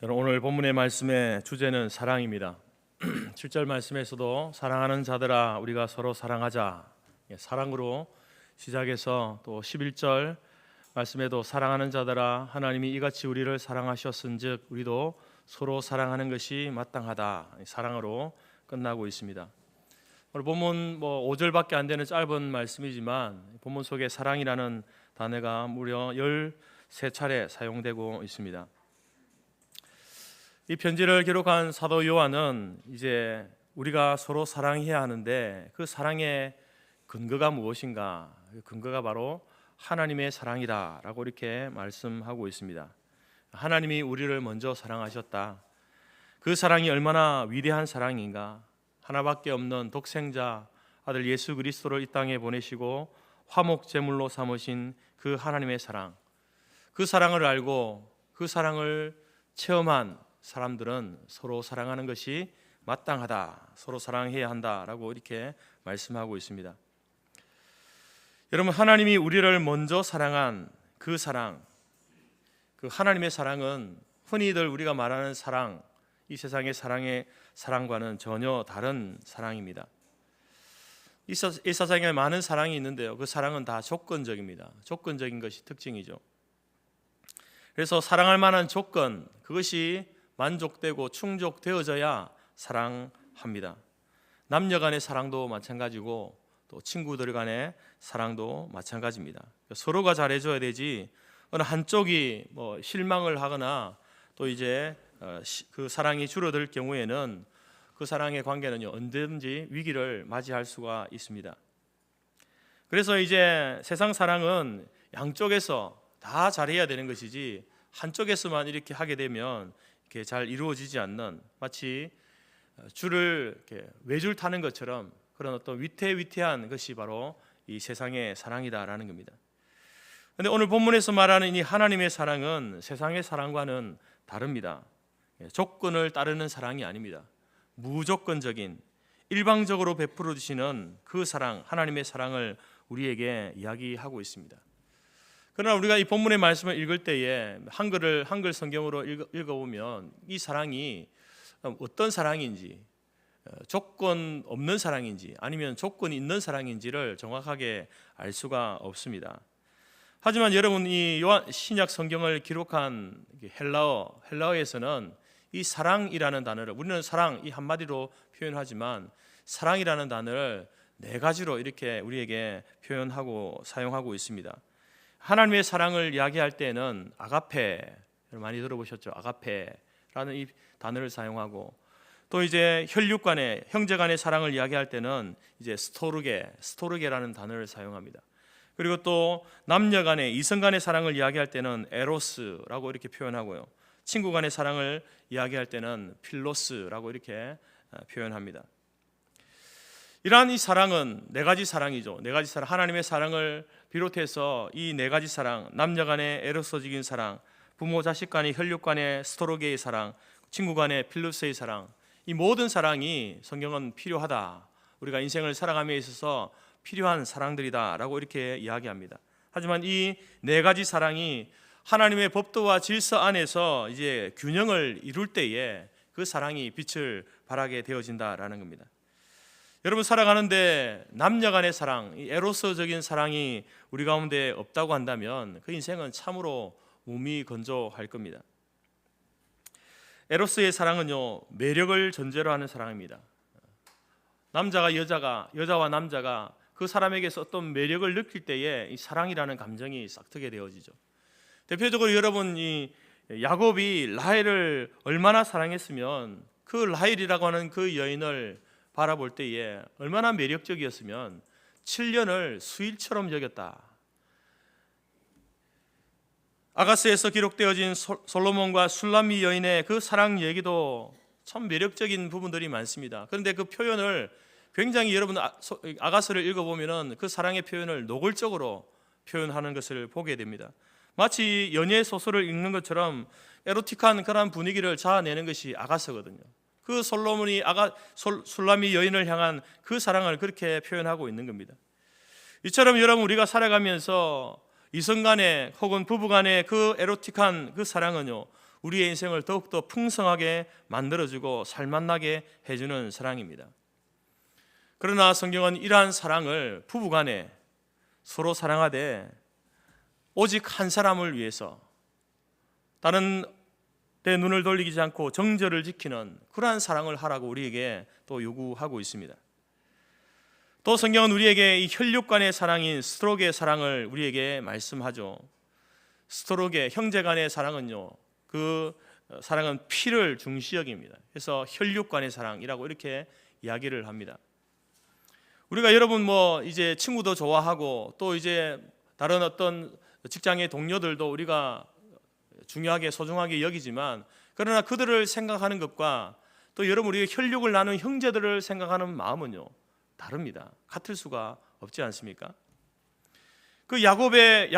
여러분, 오늘 본문의 말씀의 주제는 사랑입니다. 7절 말씀에서도 사랑하는 자들아 우리가 서로 사랑하자, 사랑으로 시작해서 또 11절 말씀에도 사랑하는 자들아 하나님이 이같이 우리를 사랑하셨은즉 우리도 서로 사랑하는 것이 마땅하다, 사랑으로 끝나고 있습니다. 오늘 본문 5절밖에 안 되는 짧은 말씀이지만 본문 속에 사랑이라는 단어가 무려 13차례 사용되고 있습니다. 이 편지를 기록한 사도 요한은 이제 우리가 서로 사랑해야 하는데 그 사랑의 근거가 무엇인가? 그 근거가 바로 하나님의 사랑이다라고 이렇게 말씀하고 있습니다. 하나님이 우리를 먼저 사랑하셨다. 그 사랑이 얼마나 위대한 사랑인가? 하나밖에 없는 독생자 아들 예수 그리스도를 이 땅에 보내시고 화목 제물로 삼으신 그 하나님의 사랑, 그 사랑을 알고 그 사랑을 체험한 사람들은 서로 사랑하는 것이 마땅하다, 서로 사랑해야 한다라고 이렇게 말씀하고 있습니다. 여러분, 하나님이 우리를 먼저 사랑한 그 사랑, 그 하나님의 사랑은 흔히들 우리가 말하는 사랑, 이 세상의 사랑과는 전혀 다른 사랑입니다. 이 세상에 많은 사랑이 있는데요, 그 사랑은 다 조건적입니다. 조건적인 것이 특징이죠. 그래서 사랑할 만한 조건, 그것이 만족되고 충족되어져야 사랑합니다. 남녀 간의 사랑도 마찬가지고 또 친구들 간의 사랑도 마찬가지입니다. 서로가 잘해줘야 되지 어느 한쪽이 실망을 하거나 또 이제 그 사랑이 줄어들 경우에는 그 사랑의 관계는요 언제든지 위기를 맞이할 수가 있습니다. 그래서 이제 세상 사랑은 양쪽에서 다 잘해야 되는 것이지 한쪽에서만 이렇게 하게 되면 이렇게 잘 이루어지지 않는, 마치 줄을 이렇게 외줄 타는 것처럼 그런 어떤 위태위태한 것이 바로 이 세상의 사랑이다라는 겁니다. 그런데 오늘 본문에서 말하는 이 하나님의 사랑은 세상의 사랑과는 다릅니다. 조건을 따르는 사랑이 아닙니다. 무조건적인, 일방적으로 베풀어 주시는 그 사랑, 하나님의 사랑을 우리에게 이야기하고 있습니다. 그러나 우리가 이 본문의 말씀을 읽을 때에 한글 성경으로 읽어보면 이 사랑이 어떤 사랑인지, 조건 없는 사랑인지 아니면 조건이 있는 사랑인지를 정확하게 알 수가 없습니다. 하지만 여러분, 이 신약 성경을 기록한 헬라어에서는 이 사랑이라는 단어를, 우리는 사랑 이 한마디로 표현하지만 사랑이라는 단어를 네 가지로 이렇게 우리에게 표현하고 사용하고 있습니다. 하나님의 사랑을 이야기할 때는 아가페, 많이 들어보셨죠? 아가페라는 이 단어를 사용하고, 또 이제 혈육 간의, 형제 간의 사랑을 이야기할 때는 이제 스토르게라는 단어를 사용합니다. 그리고 또 남녀 간의, 이성 간의 사랑을 이야기할 때는 에로스라고 이렇게 표현하고요. 친구 간의 사랑을 이야기할 때는 필로스라고 이렇게 표현합니다. 이러한 이 사랑은 네 가지 사랑이죠. 네 가지 사랑, 하나님의 사랑을 비롯해서 이 네 가지 사랑, 남녀 간의 에로서적인 사랑, 부모 자식 간의 혈육 간의 스토로게의 사랑, 친구 간의 필로스의 사랑, 이 모든 사랑이 성경은 필요하다, 우리가 인생을 살아감에 있어서 필요한 사랑들이다라고 이렇게 이야기합니다. 하지만 이 네 가지 사랑이 하나님의 법도와 질서 안에서 이제 균형을 이룰 때에 그 사랑이 빛을 발하게 되어진다라는 겁니다. 여러분, 살아가는데 남녀 간의 사랑, 이 에로서적인 사랑이 우리 가운데 없다고 한다면 그 인생은 참으로 무미건조할 겁니다. 에로스의 사랑은요, 매력을 전제로 하는 사랑입니다. 여자와 남자가 그 사람에게서 어떤 매력을 느낄 때에 이 사랑이라는 감정이 싹트게 되어지죠. 대표적으로 여러분, 이 야곱이 라헬을 얼마나 사랑했으면 그 라헬이라고 하는 그 여인을 바라볼 때에 얼마나 매력적이었으면 7년을 수일처럼 여겼다. 아가스에서 기록되어진 솔로몬과 술람미 여인의 그 사랑 얘기도 참 매력적인 부분들이 많습니다. 그런데 그 표현을 굉장히 여러분 아가스를 읽어보면 그 사랑의 표현을 노골적으로 표현하는 것을 보게 됩니다. 마치 연예 소설을 읽는 것처럼 에로틱한 그런 분위기를 자아내는 것이 아가스거든요. 그 솔로몬이 술람미 여인을 향한 그 사랑을 그렇게 표현하고 있는 겁니다. 이처럼 여러분, 우리가 살아가면서 이성 간의 혹은 부부 간의 그 에로틱한 그 사랑은요, 우리의 인생을 더욱더 풍성하게 만들어주고 살맛나게 해주는 사랑입니다. 그러나 성경은 이러한 사랑을 부부간에 서로 사랑하되 오직 한 사람을 위해서 다른 데 눈을 돌리지 않고 정절을 지키는 그러한 사랑을 하라고 우리에게 또 요구하고 있습니다. 또 성경은 우리에게 이 혈육 간의 사랑인 스토로게의 사랑을 우리에게 말씀하죠. 스토로게 형제 간의 사랑은요, 그 사랑은 피를 중시 여깁니다. 그래서 혈육 간의 사랑이라고 이렇게 이야기를 합니다. 우리가 여러분 이제 친구도 좋아하고 또 이제 다른 어떤 직장의 동료들도 우리가 중요하게 소중하게 여기지만, 그러나 그들을 생각하는 것과 또 여러분 우리가 혈육을 나눈 형제들을 생각하는 마음은요 다릅니다. 같을 수가 없지 않습니까? 그 야곱의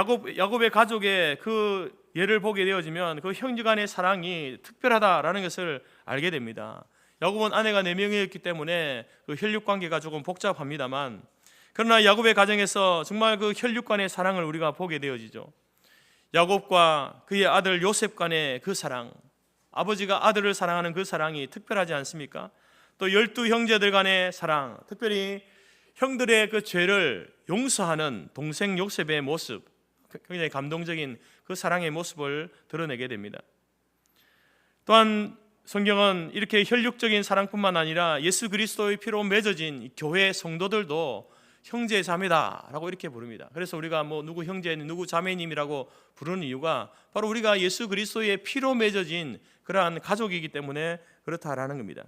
가족의 그 예를 보게 되어지면 그 형제 간의 사랑이 특별하다라는 것을 알게 됩니다. 야곱은 아내가 4명이었기 때문에 그 혈육 관계가 조금 복잡합니다만, 그러나 야곱의 가정에서 정말 그 혈육 간의 사랑을 우리가 보게 되어지죠. 야곱과 그의 아들 요셉 간의 그 사랑, 아버지가 아들을 사랑하는 그 사랑이 특별하지 않습니까? 또 12 형제들 간의 사랑, 특별히 형들의 그 죄를 용서하는 동생 요셉의 모습, 굉장히 감동적인 그 사랑의 모습을 드러내게 됩니다. 또한 성경은 이렇게 혈육적인 사랑뿐만 아니라 예수 그리스도의 피로 맺어진 교회 성도들도 형제 자매다라고 이렇게 부릅니다. 그래서 우리가 누구 형제님, 누구 자매님이라고 부르는 이유가 바로 우리가 예수 그리스도의 피로 맺어진 그러한 가족이기 때문에 그렇다라는 겁니다.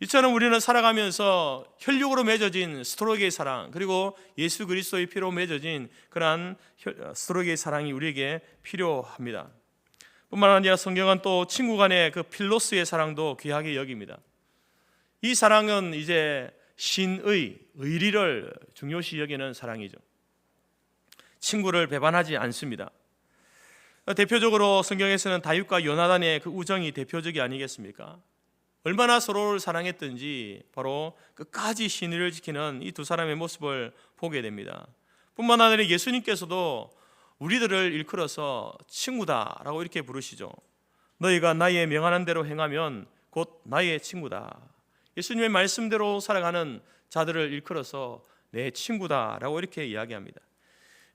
이처럼 우리는 살아가면서 혈육으로 맺어진 스토로게의 사랑, 그리고 예수 그리스도의 피로 맺어진 그러한 스토로게의 사랑이 우리에게 필요합니다. 뿐만 아니라 성경은 또 친구 간의 그 필로스의 사랑도 귀하게 여깁니다. 이 사랑은 이제 신의, 의리를 중요시 여기는 사랑이죠. 친구를 배반하지 않습니다. 대표적으로 성경에서는 다윗과 요나단의 그 우정이 대표적이 아니겠습니까? 얼마나 서로를 사랑했든지 바로 끝까지 신의를 지키는 이 두 사람의 모습을 보게 됩니다. 뿐만 아니라 예수님께서도 우리들을 일컬어서 친구다라고 이렇게 부르시죠. 너희가 나의 명하는 대로 행하면 곧 나의 친구다. 예수님의 말씀대로 살아가는 자들을 일컬어서 내 친구다라고 이렇게 이야기합니다.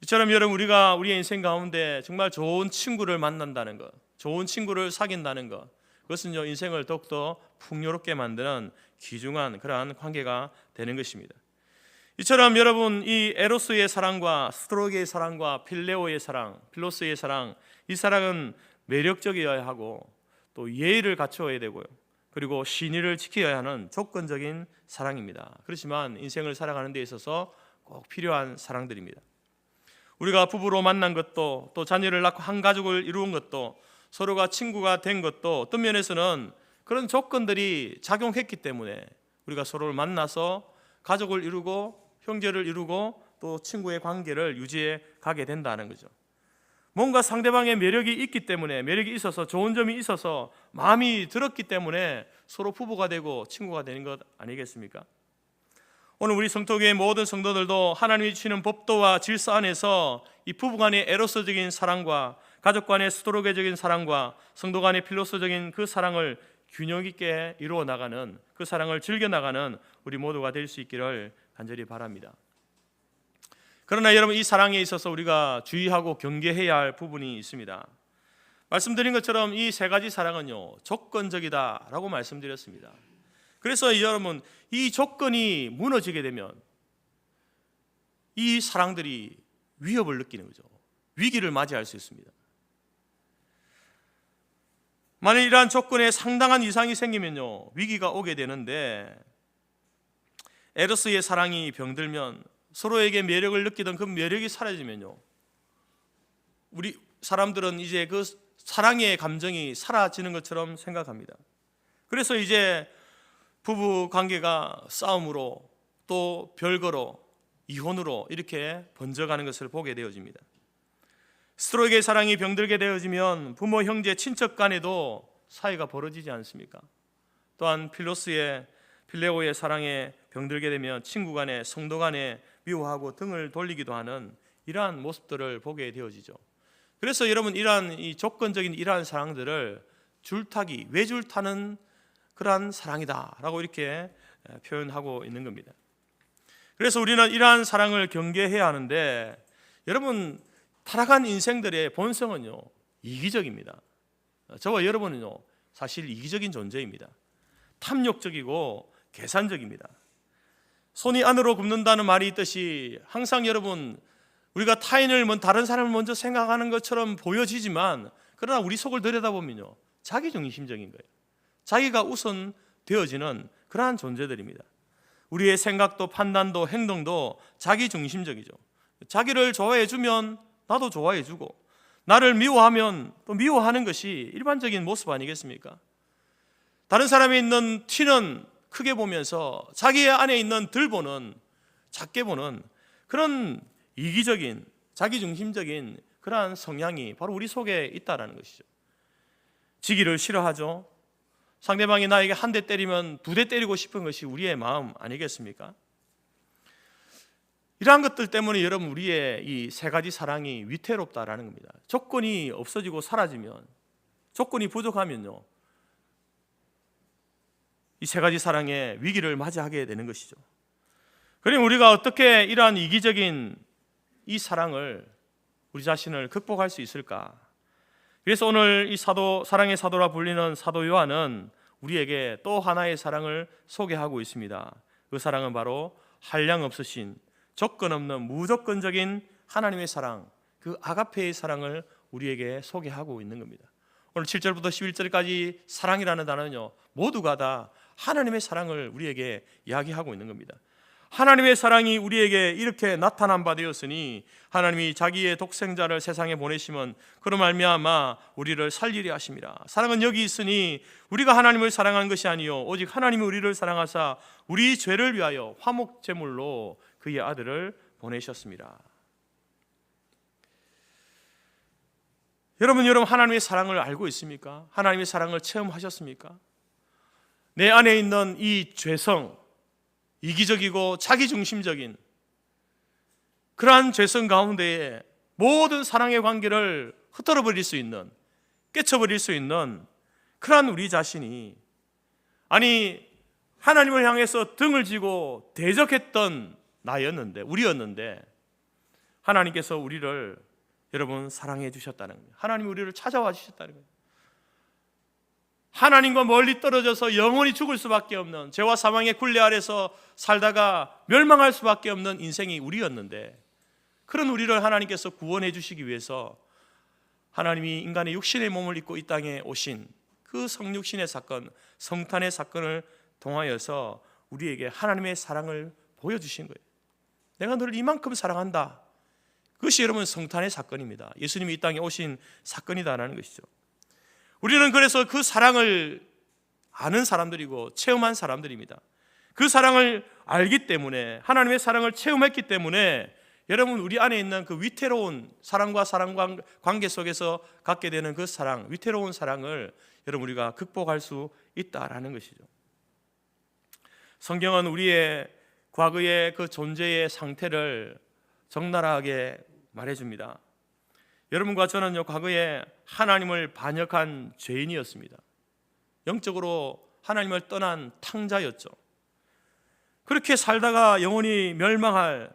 이처럼 여러분 우리가 우리의 인생 가운데 정말 좋은 친구를 만난다는 것, 좋은 친구를 사귄다는 것, 그것은요 인생을 더욱더 풍요롭게 만드는 귀중한 그러한 관계가 되는 것입니다. 이처럼 여러분 이 에로스의 사랑과 스토로게의 사랑과 필레오의 사랑, 필로스의 사랑, 이 사랑은 매력적이어야 하고 또 예의를 갖추어야 되고요, 그리고 신의를 지켜야 하는 조건적인 사랑입니다. 그렇지만 인생을 살아가는 데 있어서 꼭 필요한 사랑들입니다. 우리가 부부로 만난 것도, 또 자녀를 낳고 한 가족을 이루은 것도, 서로가 친구가 된 것도 어떤 면에서는 그런 조건들이 작용했기 때문에 우리가 서로를 만나서 가족을 이루고 형제를 이루고 또 친구의 관계를 유지해 가게 된다는 거죠. 뭔가 상대방의 매력이 있기 때문에, 매력이 있어서, 좋은 점이 있어서, 마음이 들었기 때문에 서로 부부가 되고 친구가 되는 것 아니겠습니까? 오늘 우리 성도교의 모든 성도들도 하나님이 주시는 법도와 질서 안에서 이 부부 간의 에로스적인 사랑과 가족 간의 스토로게적인 사랑과 성도 간의 필로소적인 그 사랑을 균형 있게 이루어 나가는, 그 사랑을 즐겨 나가는 우리 모두가 될 수 있기를 간절히 바랍니다. 그러나 여러분 이 사랑에 있어서 우리가 주의하고 경계해야 할 부분이 있습니다. 말씀드린 것처럼 이 세 가지 사랑은요 조건적이다라고 말씀드렸습니다. 그래서 여러분 이 조건이 무너지게 되면 이 사랑들이 위협을 느끼는 거죠. 위기를 맞이할 수 있습니다. 만일 이러한 조건에 상당한 이상이 생기면요 위기가 오게 되는데, 에로스의 사랑이 병들면, 서로에게 매력을 느끼던 그 매력이 사라지면요 우리 사람들은 이제 그 사랑의 감정이 사라지는 것처럼 생각합니다. 그래서 이제 부부 관계가 싸움으로 또 별거로 이혼으로 이렇게 번져가는 것을 보게 되어집니다. 스토로게의 사랑이 병들게 되어지면 부모, 형제, 친척 간에도 사이가 벌어지지 않습니까? 또한 필레오의 사랑에 병들게 되면 친구 간에, 성도 간에 미워하고 등을 돌리기도 하는 이러한 모습들을 보게 되어지죠. 그래서 여러분 이러한 이 조건적인 이러한 사랑들을 줄타기, 외줄타는 그러한 사랑이다라고 이렇게 표현하고 있는 겁니다. 그래서 우리는 이러한 사랑을 경계해야 하는데, 여러분, 타락한 인생들의 본성은요, 이기적입니다. 저와 여러분은요, 사실 이기적인 존재입니다. 탐욕적이고 계산적입니다. 손이 안으로 굽는다는 말이 있듯이 항상 여러분, 우리가 다른 사람을 먼저 생각하는 것처럼 보여지지만, 그러나 우리 속을 들여다보면요, 자기중심적인 거예요. 자기가 우선 되어지는 그러한 존재들입니다. 우리의 생각도 판단도 행동도 자기중심적이죠. 자기를 좋아해주면 나도 좋아해주고, 나를 미워하면 또 미워하는 것이 일반적인 모습 아니겠습니까? 다른 사람이 있는 티는 크게 보면서 자기 안에 있는 덜보는 작게 보는 그런 이기적인, 자기중심적인 그러한 성향이 바로 우리 속에 있다는 것이죠. 지기를 싫어하죠. 상대방이 나에게 한 대 때리면 2대 때리고 싶은 것이 우리의 마음 아니겠습니까? 이러한 것들 때문에 여러분, 우리의 이 3가지 사랑이 위태롭다라는 겁니다. 조건이 없어지고 사라지면, 조건이 부족하면요, 이 3가지 사랑의 위기를 맞이하게 되는 것이죠. 그럼 우리가 어떻게 이러한 이기적인 이 사랑을, 우리 자신을 극복할 수 있을까? 그래서 오늘 이 사랑의 사도라 불리는 사도 요한은 우리에게 또 하나의 사랑을 소개하고 있습니다. 그 사랑은 바로 한량 없으신, 조건 없는 무조건적인 하나님의 사랑, 그 아가페의 사랑을 우리에게 소개하고 있는 겁니다. 오늘 7절부터 11절까지 사랑이라는 단어는요, 모두가 다 하나님의 사랑을 우리에게 이야기하고 있는 겁니다. 하나님의 사랑이 우리에게 이렇게 나타난 바 되었으니 하나님이 자기의 독생자를 세상에 보내시면 그로 말미암아 우리를 살리려 하심이라. 사랑은 여기 있으니 우리가 하나님을 사랑한 것이 아니요 오직 하나님이 우리를 사랑하사 우리 죄를 위하여 화목제물로 그의 아들을 보내셨습니다. 여러분 하나님의 사랑을 알고 있습니까? 하나님의 사랑을 체험하셨습니까? 내 안에 있는 이 죄성, 이기적이고 자기중심적인 그러한 죄성 가운데에 모든 사랑의 관계를 흩어버릴 수 있는, 깨쳐버릴 수 있는 그러한 우리 자신이, 아니 하나님을 향해서 등을 지고 대적했던 우리였는데 하나님께서 우리를 여러분 사랑해 주셨다는 거예요. 하나님이 우리를 찾아와 주셨다는 거예요. 하나님과 멀리 떨어져서 영원히 죽을 수밖에 없는, 죄와 사망의 굴레 아래서 살다가 멸망할 수밖에 없는 인생이 우리였는데, 그런 우리를 하나님께서 구원해 주시기 위해서 하나님이 인간의 육신의 몸을 입고 이 땅에 오신 그 성육신의 사건, 성탄의 사건을 통하여서 우리에게 하나님의 사랑을 보여주신 거예요. 내가 너를 이만큼 사랑한다. 그것이 여러분 성탄의 사건입니다. 예수님이 이 땅에 오신 사건이다라는 것이죠. 우리는 그래서 그 사랑을 아는 사람들이고 체험한 사람들입니다. 그 사랑을 알기 때문에, 하나님의 사랑을 체험했기 때문에 여러분 우리 안에 있는 그 위태로운 사랑과 사랑 관계 속에서 갖게 되는 그 사랑, 위태로운 사랑을 여러분 우리가 극복할 수 있다라는 것이죠. 성경은 우리의 과거의 그 존재의 상태를 적나라하게 말해줍니다. 여러분과 저는요, 과거에 하나님을 반역한 죄인이었습니다. 영적으로 하나님을 떠난 탕자였죠. 그렇게 살다가 영원히 멸망할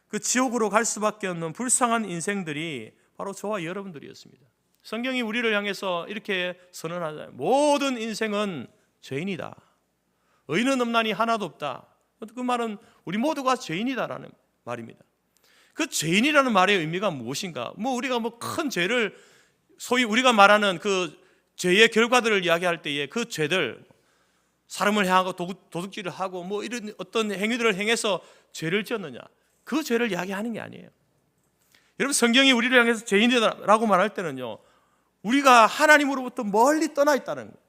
그 지옥으로 갈 수밖에 없는 불쌍한 인생들이 바로 저와 여러분들이었습니다. 성경이 우리를 향해서 이렇게 선언하잖아요. 모든 인생은 죄인이다. 의인은 없나니 하나도 없다. 그 말은 우리 모두가 죄인이다라는 말입니다. 그 죄인이라는 말의 의미가 무엇인가? 우리가 큰 죄를, 소위 우리가 말하는 그 죄의 결과들을 이야기할 때에 그 죄들, 사람을 향하고 도둑질을 하고 이런 어떤 행위들을 행해서 죄를 지었느냐, 그 죄를 이야기하는 게 아니에요. 여러분 성경이 우리를 향해서 죄인이라고 말할 때는요, 우리가 하나님으로부터 멀리 떠나 있다는 거예요.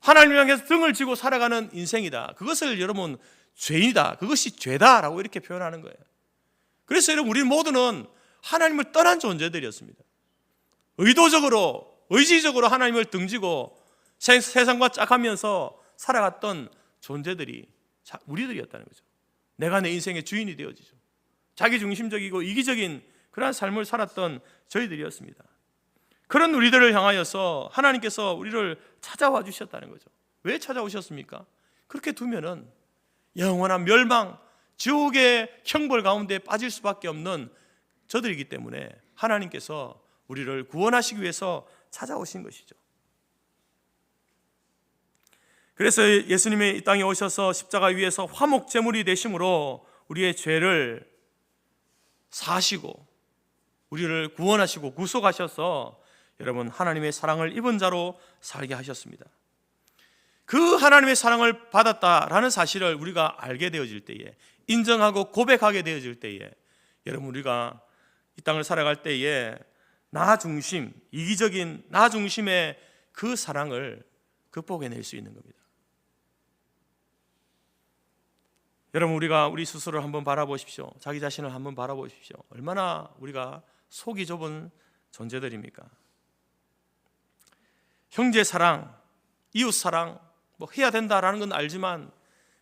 하나님을 향해서 등을 지고 살아가는 인생이다. 그것을 여러분 죄인이다, 그것이 죄다라고 이렇게 표현하는 거예요. 그래서 여러분 우리 모두는 하나님을 떠난 존재들이었습니다. 의지적으로 하나님을 등지고 세상과 짝하면서 살아갔던 존재들이 우리들이었다는 거죠. 내가 내 인생의 주인이 되어지죠. 자기중심적이고 이기적인 그러한 삶을 살았던 저희들이었습니다. 그런 우리들을 향하여서 하나님께서 우리를 찾아와 주셨다는 거죠. 왜 찾아오셨습니까? 그렇게 두면은 영원한 멸망, 지옥의 형벌 가운데 빠질 수밖에 없는 저들이기 때문에 하나님께서 우리를 구원하시기 위해서 찾아오신 것이죠. 그래서 예수님이 이 땅에 오셔서 십자가 위에서 화목 제물이 되심으로 우리의 죄를 사시고 우리를 구원하시고 구속하셔서 여러분 하나님의 사랑을 입은 자로 살게 하셨습니다. 그 하나님의 사랑을 받았다라는 사실을 우리가 알게 되어질 때에, 인정하고 고백하게 되어질 때에, 여러분 우리가 이 땅을 살아갈 때에 나 중심, 이기적인 나 중심의 그 사랑을 극복해낼 수 있는 겁니다. 여러분 우리가 우리 스스로를 한번 바라보십시오. 자기 자신을 한번 바라보십시오. 얼마나 우리가 속이 좁은 존재들입니까? 형제 사랑, 이웃 사랑 뭐 해야 된다라는 건 알지만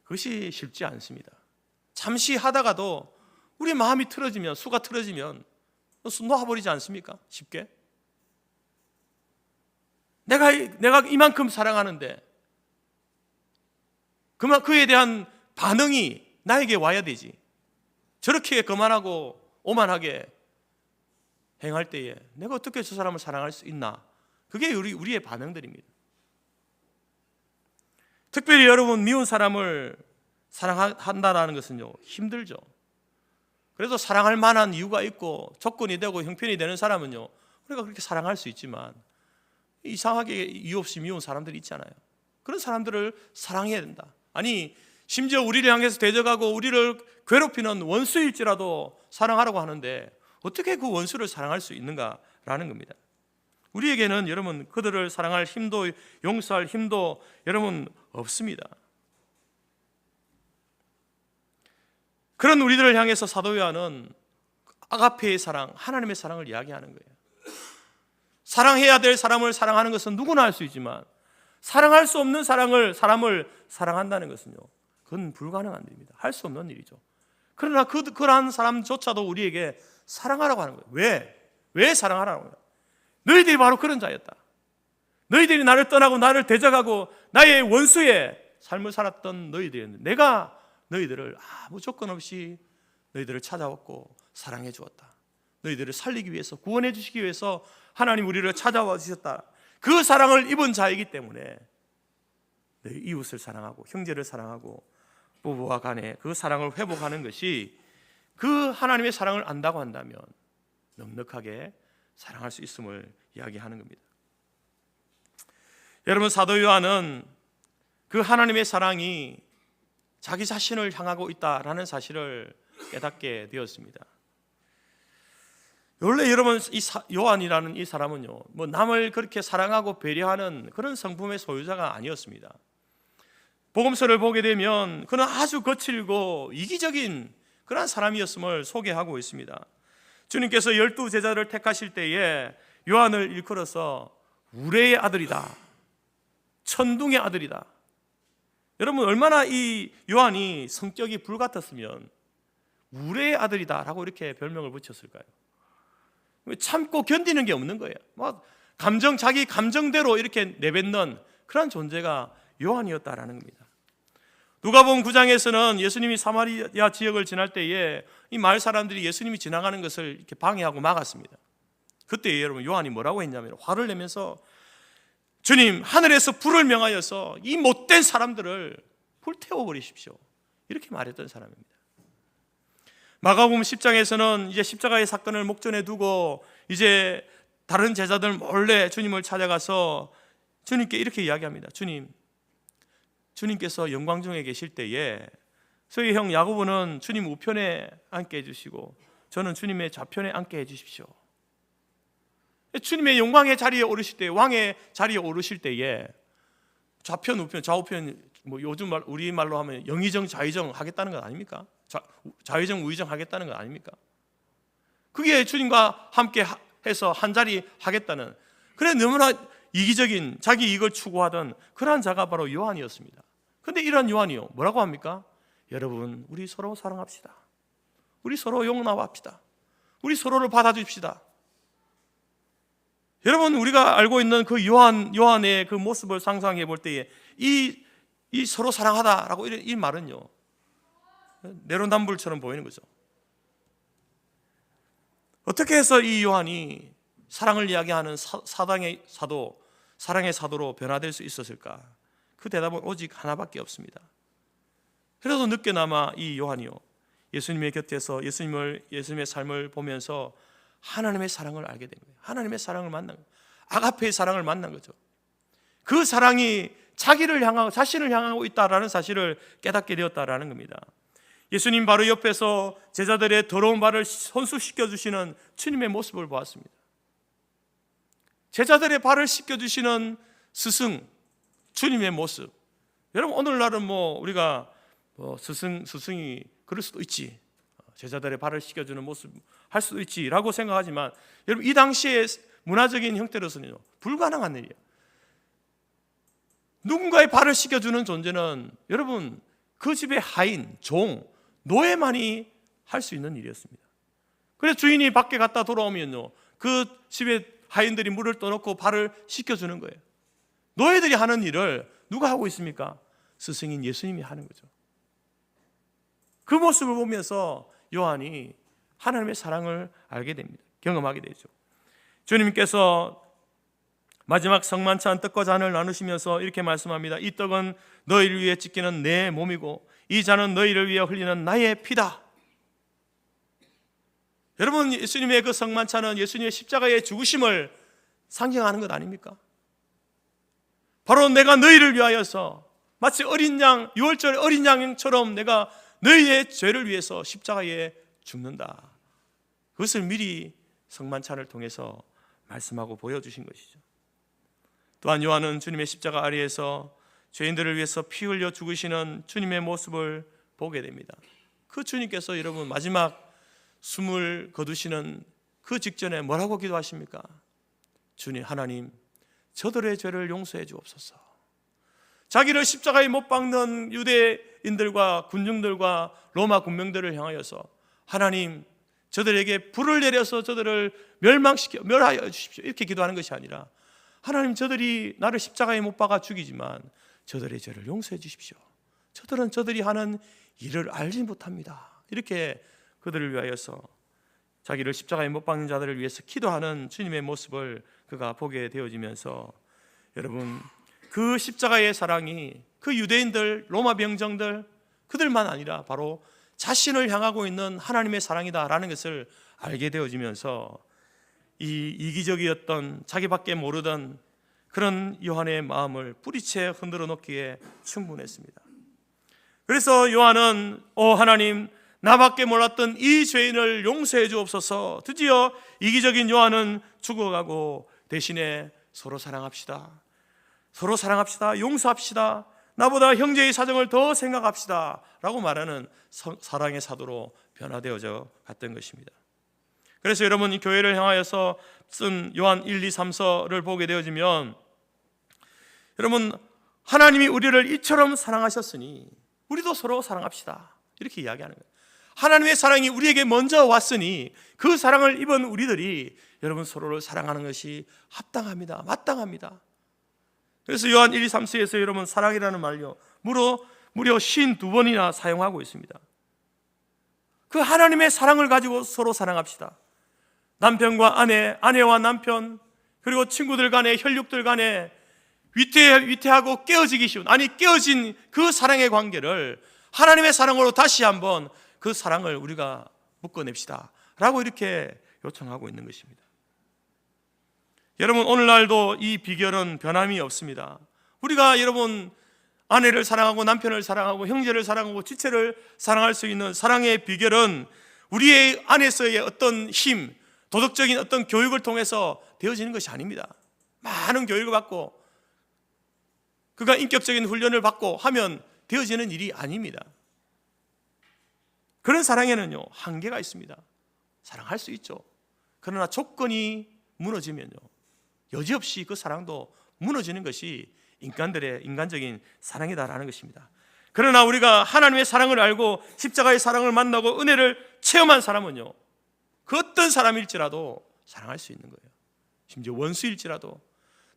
그것이 쉽지 않습니다. 잠시 하다가도 우리 마음이 틀어지면, 수가 틀어지면 놓아버리지 않습니까? 쉽게. 내가 이만큼 사랑하는데 그에 대한 반응이 나에게 와야 되지. 저렇게 거만하고 오만하게 행할 때에 내가 어떻게 저 사람을 사랑할 수 있나? 그게 우리의 반응들입니다. 특별히 여러분 미운 사람을 사랑한다는 것은요 힘들죠. 그래도 사랑할 만한 이유가 있고 조건이 되고 형편이 되는 사람은요 우리가 그렇게 사랑할 수 있지만 이상하게 이유 없이 미운 사람들이 있잖아요. 그런 사람들을 사랑해야 된다. 아니 심지어 우리를 향해서 대적하고 우리를 괴롭히는 원수일지라도 사랑하라고 하는데 어떻게 그 원수를 사랑할 수 있는가라는 겁니다. 우리에게는 여러분 그들을 사랑할 힘도 용서할 힘도 여러분 없습니다. 그런 우리들을 향해서 사도 요한은 아가페의 사랑, 하나님의 사랑을 이야기하는 거예요. 사랑해야 될 사람을 사랑하는 것은 누구나 할 수 있지만 사랑할 수 없는 사람을 사랑한다는 것은요 그건 불가능한 일입니다. 할 수 없는 일이죠. 그러나 그러한 사람조차도 우리에게 사랑하라고 하는 거예요. 왜 사랑하라고 하는 거예요? 너희들이 바로 그런 자였다. 너희들이 나를 떠나고 나를 대적하고 나의 원수의 삶을 살았던 너희들이었는데 내가 너희들을 아무 조건 없이 너희들을 찾아왔고 사랑해 주었다. 너희들을 살리기 위해서, 구원해 주시기 위해서 하나님 우리를 찾아와 주셨다. 그 사랑을 입은 자이기 때문에 너희 이웃을 사랑하고 형제를 사랑하고 부부와 간에 그 사랑을 회복하는 것이 그 하나님의 사랑을 안다고 한다면 넉넉하게 사랑할 수 있음을 이야기하는 겁니다. 여러분 사도 요한은 그 하나님의 사랑이 자기 자신을 향하고 있다라는 사실을 깨닫게 되었습니다. 원래 여러분 이 요한이라는 이 사람은요 뭐 남을 그렇게 사랑하고 배려하는 그런 성품의 소유자가 아니었습니다. 복음서를 보게 되면 그는 아주 거칠고 이기적인 그런 사람이었음을 소개하고 있습니다. 주님께서 12 제자를 택하실 때에 요한을 일컬어서 우레의 아들이다, 천둥의 아들이다. 여러분 얼마나 이 요한이 성격이 불같았으면 우레의 아들이다 라고 이렇게 별명을 붙였을까요? 참고 견디는 게 없는 거예요. 자기 감정대로 이렇게 내뱉는 그런 존재가 요한이었다라는 겁니다. 누가복음 9장에서는 예수님이 사마리아 지역을 지날 때에 이 마을 사람들이 예수님이 지나가는 것을 이렇게 방해하고 막았습니다. 그때 여러분 요한이 뭐라고 했냐면 화를 내면서 주님 하늘에서 불을 명하여서 이 못된 사람들을 불태워 버리십시오 이렇게 말했던 사람입니다. 마가복음 10장에서는 이제 십자가의 사건을 목전에 두고 이제 다른 제자들 몰래 주님을 찾아가서 주님께 이렇게 이야기합니다. 주님께서 영광 중에 계실 때에 저희 형 야고보는 주님 우편에 앉게 해주시고 저는 주님의 좌편에 앉게 해주십시오. 주님의 영광의 자리에 오르실 때, 왕의 자리에 오르실 때에 좌편 우편 좌우편 뭐 요즘 우리 말로 하면 영의정 좌의정 하겠다는 것 아닙니까? 좌의정 우의정 하겠다는 것 아닙니까? 그게 주님과 함께 해서 한 자리 하겠다는, 그래 너무나 이기적인 자기 이익을 추구하던 그러한 자가 바로 요한이었습니다. 그런데 이런 요한이요 뭐라고 합니까? 여러분 우리 서로 사랑합시다. 우리 서로 용납합시다. 우리 서로를 받아줍시다. 여러분, 우리가 알고 있는 그 요한의 그 모습을 상상해 볼 때에 이 서로 사랑하다라고 이 말은요, 내로남불처럼 보이는 거죠. 어떻게 해서 이 요한이 사랑을 이야기하는 사랑의 사도로 변화될 수 있었을까? 그 대답은 오직 하나밖에 없습니다. 그래도 늦게나마 이 요한이요, 예수님의 곁에서 예수님의 삶을 보면서 하나님의 사랑을 알게 된 거예요. 하나님의 사랑을 만난 거예요. 아가페의 사랑을 만난 거죠. 그 사랑이 자신을 향하고 있다라는 사실을 깨닫게 되었다라는 겁니다. 예수님 바로 옆에서 제자들의 더러운 발을 손수시켜 주시는 주님의 모습을 보았습니다. 제자들의 발을 씻겨 주시는 스승 주님의 모습. 여러분, 오늘날은 우리가 스승이 그럴 수도 있지, 제자들의 발을 씻겨주는 모습 할 수도 있지라고 생각하지만, 여러분, 이 당시의 문화적인 형태로서는요, 불가능한 일이에요. 누군가의 발을 씻겨주는 존재는 여러분, 그 집의 하인, 종, 노예만이 할 수 있는 일이었습니다. 그래서 주인이 밖에 갔다 돌아오면요, 그 집의 하인들이 물을 떠놓고 발을 씻겨주는 거예요. 노예들이 하는 일을 누가 하고 있습니까? 스승인 예수님이 하는 거죠. 그 모습을 보면서 요한이 하나님의 사랑을 알게 됩니다. 경험하게 되죠. 주님께서 마지막 성만찬 떡과 잔을 나누시면서 이렇게 말씀합니다. 이 떡은 너희를 위해 찢기는 내 몸이고 이 잔은 너희를 위해 흘리는 나의 피다. 여러분, 예수님의 그 성만찬은 예수님의 십자가의 죽으심을 상징하는 것 아닙니까? 바로 내가 너희를 위하여서 마치 어린 양, 6월절 어린 양처럼 내가 너희의 죄를 위해서 십자가에 죽는다. 그것을 미리 성만찬을 통해서 말씀하고 보여주신 것이죠. 또한 요한은 주님의 십자가 아래에서 죄인들을 위해서 피 흘려 죽으시는 주님의 모습을 보게 됩니다. 그 주님께서 여러분, 마지막 숨을 거두시는 그 직전에 뭐라고 기도하십니까? 주님, 하나님, 저들의 죄를 용서해 주옵소서. 자기를 십자가에 못 박는 유대인들과 군중들과 로마 군병들을 향하여서 하나님, 저들에게 불을 내려서 저들을 멸하여 주십시오, 이렇게 기도하는 것이 아니라, 하나님, 저들이 나를 십자가에 못 박아 죽이지만 저들의 죄를 용서해 주십시오. 저들은 저들이 하는 일을 알지 못합니다. 이렇게 그들을 위하여서, 자기를 십자가에 못 박는 자들을 위해서 기도하는 주님의 모습을 그가 보게 되어지면서, 여러분, 그 십자가의 사랑이 그 유대인들, 로마 병정들, 그들만 아니라 바로 자신을 향하고 있는 하나님의 사랑이다라는 것을 알게 되어지면서, 이 이기적이었던, 자기밖에 모르던 그런 요한의 마음을 뿌리채 흔들어 놓기에 충분했습니다. 그래서 요한은 하나님, 나밖에 몰랐던 이 죄인을 용서해 주옵소서. 드디어 이기적인 요한은 죽어가고 대신에 서로 사랑합시다, 서로 사랑합시다, 용서합시다, 나보다 형제의 사정을 더 생각합시다 라고 말하는 사랑의 사도로 변화되어져 갔던 것입니다. 그래서 여러분, 이 교회를 향하여서 쓴 요한 1, 2, 3서를 보게 되어지면, 여러분, 하나님이 우리를 이처럼 사랑하셨으니 우리도 서로 사랑합시다, 이렇게 이야기하는 거예요. 하나님의 사랑이 우리에게 먼저 왔으니 그 사랑을 입은 우리들이 여러분, 서로를 사랑하는 것이 합당합니다, 마땅합니다. 그래서 요한 1, 2, 3서에서 여러분, 사랑이라는 말요, 무려 52번이나 사용하고 있습니다. 그 하나님의 사랑을 가지고 서로 사랑합시다. 남편과 아내, 아내와 남편, 그리고 친구들 간에, 혈육들 간에 위태하고 깨어지기 쉬운, 깨어진 그 사랑의 관계를 하나님의 사랑으로 다시 한번 그 사랑을 우리가 묶어냅시다 라고 이렇게 요청하고 있는 것입니다. 여러분, 오늘날도 이 비결은 변함이 없습니다. 우리가 여러분, 아내를 사랑하고 남편을 사랑하고 형제를 사랑하고 지체를 사랑할 수 있는 사랑의 비결은 우리의 안에서의 어떤 힘, 도덕적인 어떤 교육을 통해서 되어지는 것이 아닙니다. 많은 교육을 받고 그가 인격적인 훈련을 받고 하면 되어지는 일이 아닙니다. 그런 사랑에는요, 한계가 있습니다. 사랑할 수 있죠. 그러나 조건이 무너지면요, 여지없이 그 사랑도 무너지는 것이 인간적인 사랑이다라는 것입니다. 그러나 우리가 하나님의 사랑을 알고 십자가의 사랑을 만나고 은혜를 체험한 사람은요, 그 어떤 사람일지라도 사랑할 수 있는 거예요. 심지어 원수일지라도,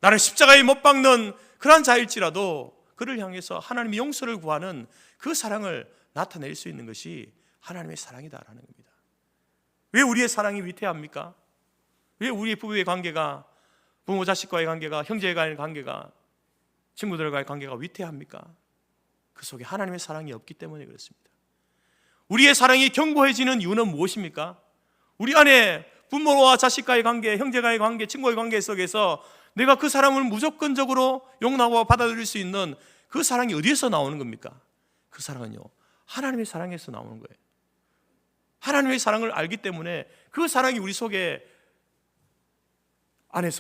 나를 십자가에 못 박는 그러한 자일지라도 그를 향해서 하나님의 용서를 구하는 그 사랑을 나타낼 수 있는 것이 하나님의 사랑이다라는 겁니다. 왜 우리의 사랑이 위태합니까? 왜 우리의 부부의 관계가, 부모 자식과의 관계가, 형제와의 관계가, 친구들과의 관계가 위태합니까? 그 속에 하나님의 사랑이 없기 때문에 그렇습니다. 우리의 사랑이 견고해지는 이유는 무엇입니까? 우리 안에 부모와 자식과의 관계, 형제와의 관계, 친구와의 관계 속에서 내가 그 사람을 무조건적으로 용납하고 받아들일 수 있는 그 사랑이 어디에서 나오는 겁니까? 그 사랑은요, 하나님의 사랑에서 나오는 거예요. 하나님의 사랑을 알기 때문에 그 사랑이 우리 속에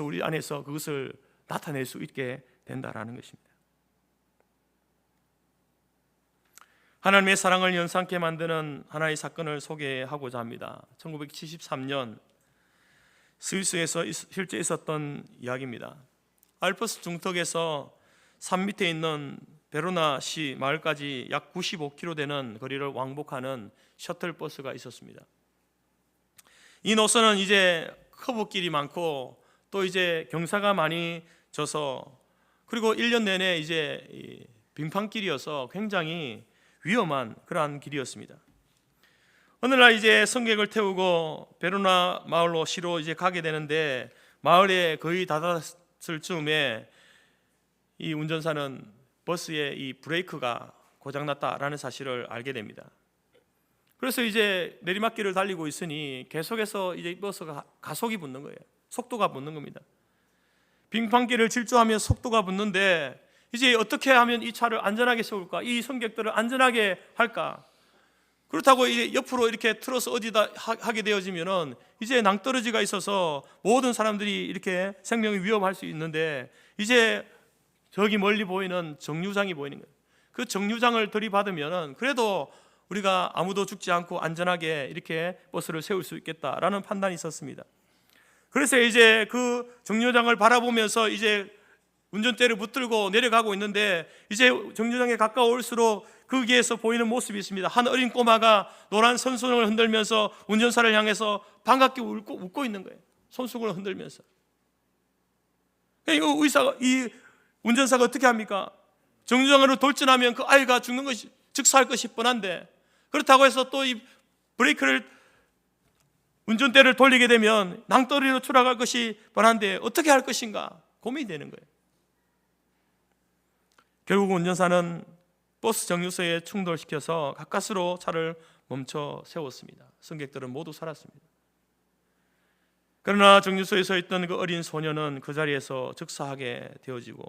우리 안에서 그것을 나타낼 수 있게 된다라는 것입니다. 하나님의 사랑을 연상케 만드는 하나의 사건을 소개하고자 합니다. 1973년 스위스에서 실제 있었던 이야기입니다. 알프스 중턱에서 산 밑에 있는 베로나시 마을까지 약 95km 되는 거리를 왕복하는 셔틀버스가 있었습니다. 이 노선은 이제 커브길이 많고 또 이제 경사가 많이 져서, 그리고 1년 내내 이제 빙판길이어서 굉장히 위험한 그러한 길이었습니다. 어느 날 이제 승객을 태우고 베로나 마을로 시로 이제 가게 되는데, 마을에 거의 다다랐을 즈음에 이 운전사는 버스의 이 브레이크가 고장났다라는 사실을 알게 됩니다. 그래서 이제 내리막길을 달리고 있으니 계속해서 이제 버스가 가속이 붙는 거예요. 속도가 붙는 겁니다. 빙판길을 질주하며 속도가 붙는데, 이제 어떻게 하면 이 차를 안전하게 세울까? 이 승객들을 안전하게 할까? 그렇다고 이제 옆으로 이렇게 틀어서 어디다 하게 되어지면은 이제 낭떠러지가 있어서 모든 사람들이 이렇게 생명이 위험할 수 있는데, 이제 저기 멀리 보이는 정류장이 보이는 거예요. 그 정류장을 들이받으면은 그래도 우리가 아무도 죽지 않고 안전하게 이렇게 버스를 세울 수 있겠다라는 판단이 있었습니다. 그래서 이제 그 정류장을 바라보면서 이제 운전대를 붙들고 내려가고 있는데, 이제 정류장에 가까울수록 거기에서 보이는 모습이 있습니다. 한 어린 꼬마가 노란 손수건을 흔들면서 운전사를 향해서 반갑게 웃고 있는 거예요. 손수건을 흔들면서. 이 운전사가 어떻게 합니까? 정류장으로 돌진하면 그 아이가 죽는 것이, 즉사할 것이 뻔한데, 그렇다고 해서 또 이 브레이크를, 운전대를 돌리게 되면 낭떠러지로 추락할 것이 뻔한데 어떻게 할 것인가 고민이 되는 거예요. 결국 운전사는 버스 정류소에 충돌시켜서 가까스로 차를 멈춰 세웠습니다. 승객들은 모두 살았습니다. 그러나 정류소에 서 있던 그 어린 소녀는 그 자리에서 즉사하게 되어지고,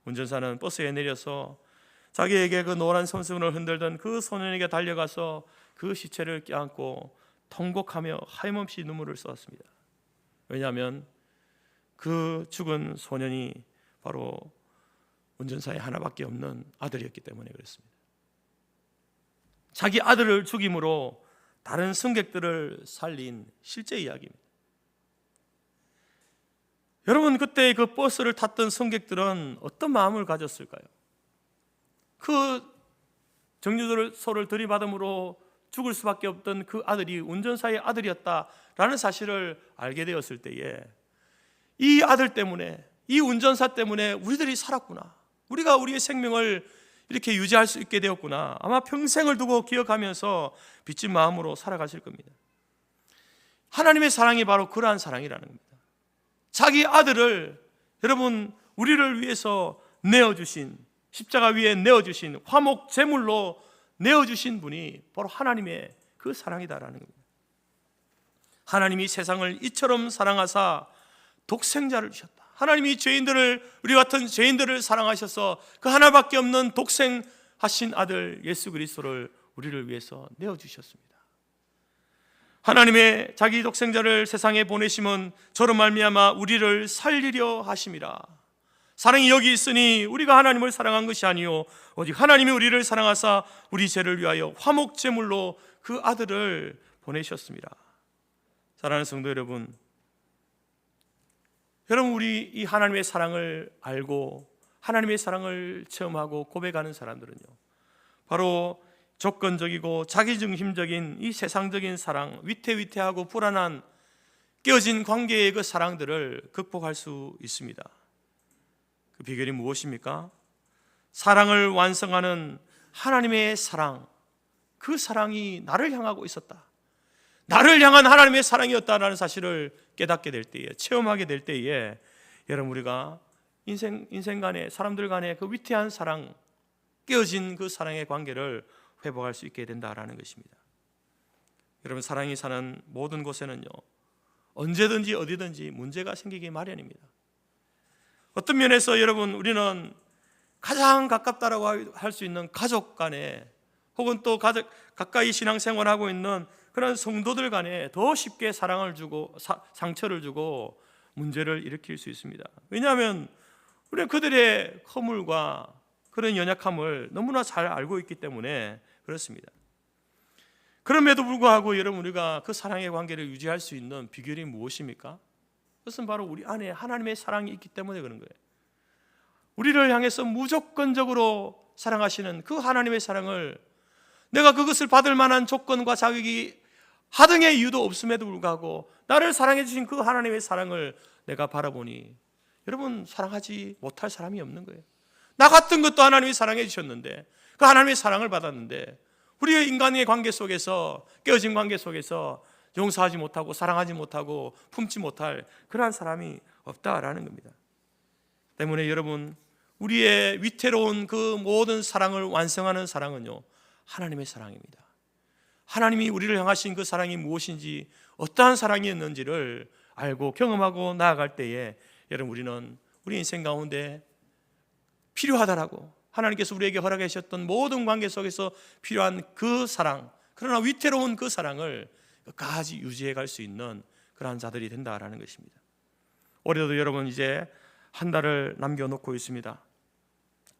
운전사는 버스에 내려서 자기에게 그 노란 손수건을 흔들던 그 소년에게 달려가서 그 시체를 껴안고 통곡하며 하염없이 눈물을 쏟았습니다. 왜냐하면 그 죽은 소년이 바로 운전사의 하나밖에 없는 아들이었기 때문에 그렇습니다. 자기 아들을 죽임으로 다른 승객들을 살린 실제 이야기입니다. 여러분, 그때 그 버스를 탔던 승객들은 어떤 마음을 가졌을까요? 그 정류소를 들이받음으로 죽을 수밖에 없던 그 아들이 운전사의 아들이었다라는 사실을 알게 되었을 때에, 이 아들 때문에, 이 운전사 때문에 우리들이 살았구나, 우리가 우리의 생명을 이렇게 유지할 수 있게 되었구나, 아마 평생을 두고 기억하면서 빚진 마음으로 살아가실 겁니다. 하나님의 사랑이 바로 그러한 사랑이라는 겁니다. 자기 아들을, 여러분, 우리를 위해서 내어주신, 십자가 위에 내어주신, 화목 제물로 내어주신 분이 바로 하나님의 그 사랑이다라는 겁니다. 하나님이 세상을 이처럼 사랑하사 독생자를 주셨다. 하나님이 죄인들을, 우리 같은 죄인들을 사랑하셔서 그 하나밖에 없는 독생하신 아들 예수 그리스도를 우리를 위해서 내어주셨습니다. 하나님의 자기 독생자를 세상에 보내심은 저로 말미암아 우리를 살리려 하심이라. 사랑이 여기 있으니 우리가 하나님을 사랑한 것이 아니요 오직 하나님이 우리를 사랑하사 우리 죄를 위하여 화목 제물로 그 아들을 보내셨습니다. 사랑하는 성도 여러분, 우리 이 하나님의 사랑을 알고 하나님의 사랑을 체험하고 고백하는 사람들은요, 바로 조건적이고 자기중심적인 이 세상적인 사랑, 위태위태하고 불안한 깨어진 관계의 그 사랑들을 극복할 수 있습니다. 그 비결이 무엇입니까? 사랑을 완성하는 하나님의 사랑, 그 사랑이 나를 향하고 있었다. 나를 향한 하나님의 사랑이었다라는 사실을 깨닫게 될 때에, 체험하게 될 때에 여러분 우리가 인생 간에, 사람들 간에 그 위태한 사랑, 깨어진 그 사랑의 관계를 회복할 수 있게 된다라는 것입니다. 여러분, 사랑이 사는 모든 곳에는요, 언제든지 어디든지 문제가 생기기 마련입니다. 어떤 면에서 여러분, 우리는 가장 가깝다라고 할 수 있는 가족 간에, 혹은 또 가까이 신앙생활하고 있는 그런 성도들 간에 더 쉽게 사랑을 주고 상처를 주고 문제를 일으킬 수 있습니다. 왜냐하면 우리는 그들의 허물과 그런 연약함을 너무나 잘 알고 있기 때문에 그렇습니다. 그럼에도 불구하고 여러분, 우리가 그 사랑의 관계를 유지할 수 있는 비결이 무엇입니까? 그것은 바로 우리 안에 하나님의 사랑이 있기 때문에 그런 거예요. 우리를 향해서 무조건적으로 사랑하시는 그 하나님의 사랑을, 내가 그것을 받을 만한 조건과 자격이 하등의 이유도 없음에도 불구하고 나를 사랑해 주신 그 하나님의 사랑을 내가 바라보니, 여러분, 사랑하지 못할 사람이 없는 거예요. 나 같은 것도 하나님이 사랑해 주셨는데, 그 하나님의 사랑을 받았는데, 우리의 인간의 관계 속에서, 깨어진 관계 속에서 용서하지 못하고 사랑하지 못하고 품지 못할 그러한 사람이 없다라는 겁니다. 때문에 여러분, 우리의 위태로운 그 모든 사랑을 완성하는 사랑은요, 하나님의 사랑입니다. 하나님이 우리를 향하신 그 사랑이 무엇인지, 어떠한 사랑이었는지를 알고 경험하고 나아갈 때에 여러분, 우리는 우리 인생 가운데 필요하다라고, 하나님께서 우리에게 허락해 주셨던 모든 관계 속에서 필요한 그 사랑, 그러나 위태로운 그 사랑을 끝까지 유지해 갈 수 있는 그러한 자들이 된다라는 것입니다. 올해도 여러분 이제 한 달을 남겨놓고 있습니다.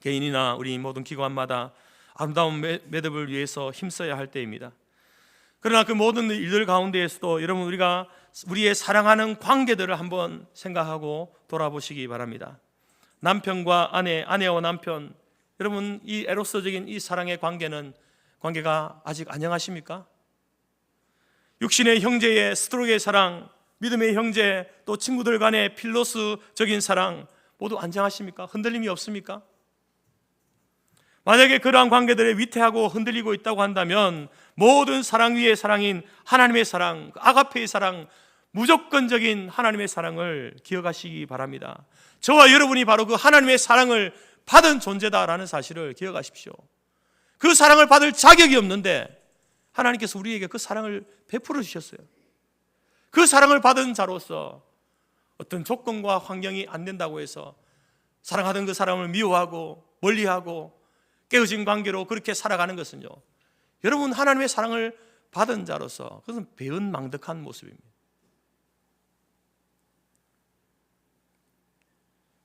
개인이나 우리 모든 기관마다 아름다운 매듭을 위해서 힘써야 할 때입니다. 그러나 그 모든 일들 가운데에서도 여러분, 우리가 우리의 사랑하는 관계들을 한번 생각하고 돌아보시기 바랍니다. 남편과 아내, 아내와 남편, 여러분, 이 에로스적인 이 사랑의 관계가 아직 안녕하십니까? 육신의 형제의 스토록의 사랑, 믿음의 형제, 또 친구들 간의 필로스적인 사랑 모두 안정하십니까? 흔들림이 없습니까? 만약에 그러한 관계들이 위태하고 흔들리고 있다고 한다면 모든 사랑 위의 사랑인 하나님의 사랑, 아가페의 사랑, 무조건적인 하나님의 사랑을 기억하시기 바랍니다. 저와 여러분이 바로 그 하나님의 사랑을 받은 존재다라는 사실을 기억하십시오. 그 사랑을 받을 자격이 없는데 하나님께서 우리에게 그 사랑을 베풀어 주셨어요. 그 사랑을 받은 자로서 어떤 조건과 환경이 안 된다고 해서 사랑하던 그 사람을 미워하고 멀리하고 깨어진 관계로 그렇게 살아가는 것은요, 여러분, 하나님의 사랑을 받은 자로서 그것은 배은망덕한 모습입니다.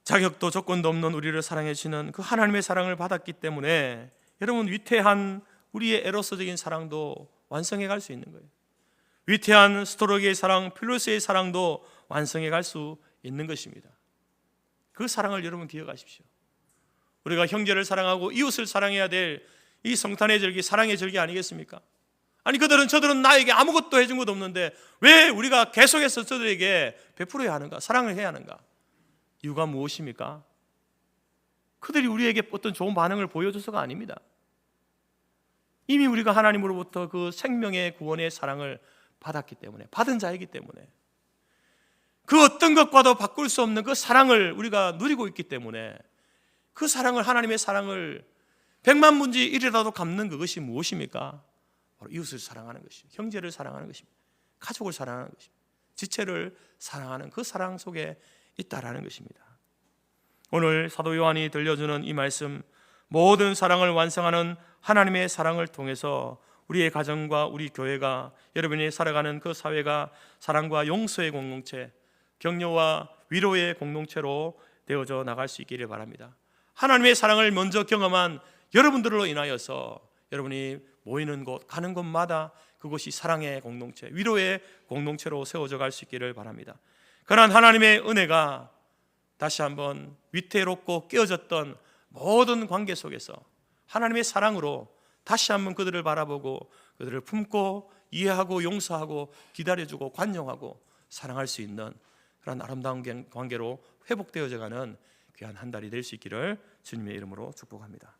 자격도 조건도 없는 우리를 사랑해 주시는 그 하나님의 사랑을 받았기 때문에 여러분, 위태한 우리의 에로스적인 사랑도 완성해 갈 수 있는 거예요. 위태한 스토록의 사랑, 필로스의 사랑도 완성해 갈 수 있는 것입니다. 그 사랑을 여러분 기억하십시오. 우리가 형제를 사랑하고 이웃을 사랑해야 될 이 성탄의 절기, 사랑의 절기 아니겠습니까? 아니, 저들은 나에게 아무것도 해준 것도 없는데 왜 우리가 계속해서 저들에게 베풀어야 하는가, 사랑을 해야 하는가? 이유가 무엇입니까? 그들이 우리에게 어떤 좋은 반응을 보여줘서가 아닙니다. 이미 우리가 하나님으로부터 그 생명의 구원의 사랑을 받았기 때문에, 받은 자이기 때문에, 그 어떤 것과도 바꿀 수 없는 그 사랑을 우리가 누리고 있기 때문에, 그 사랑을, 하나님의 사랑을 100만 분지 1이라도 갚는 그것이 무엇입니까? 바로 이웃을 사랑하는 것입니다. 형제를 사랑하는 것입니다. 가족을 사랑하는 것입니다. 지체를 사랑하는 그 사랑 속에 있다라는 것입니다. 오늘 사도 요한이 들려주는 이 말씀, 모든 사랑을 완성하는 하나님의 사랑을 통해서 우리의 가정과 우리 교회가, 여러분이 살아가는 그 사회가 사랑과 용서의 공동체, 격려와 위로의 공동체로 되어져 나갈 수 있기를 바랍니다. 하나님의 사랑을 먼저 경험한 여러분들로 인하여서 여러분이 모이는 곳, 가는 곳마다 그곳이 사랑의 공동체, 위로의 공동체로 세워져 갈 수 있기를 바랍니다. 그러한 하나님의 은혜가 다시 한번 위태롭고 깨어졌던 모든 관계 속에서 하나님의 사랑으로 다시 한번 그들을 바라보고 그들을 품고 이해하고 용서하고 기다려주고 관용하고 사랑할 수 있는 그런 아름다운 관계로 회복되어져가는 귀한 한 달이 될 수 있기를 주님의 이름으로 축복합니다.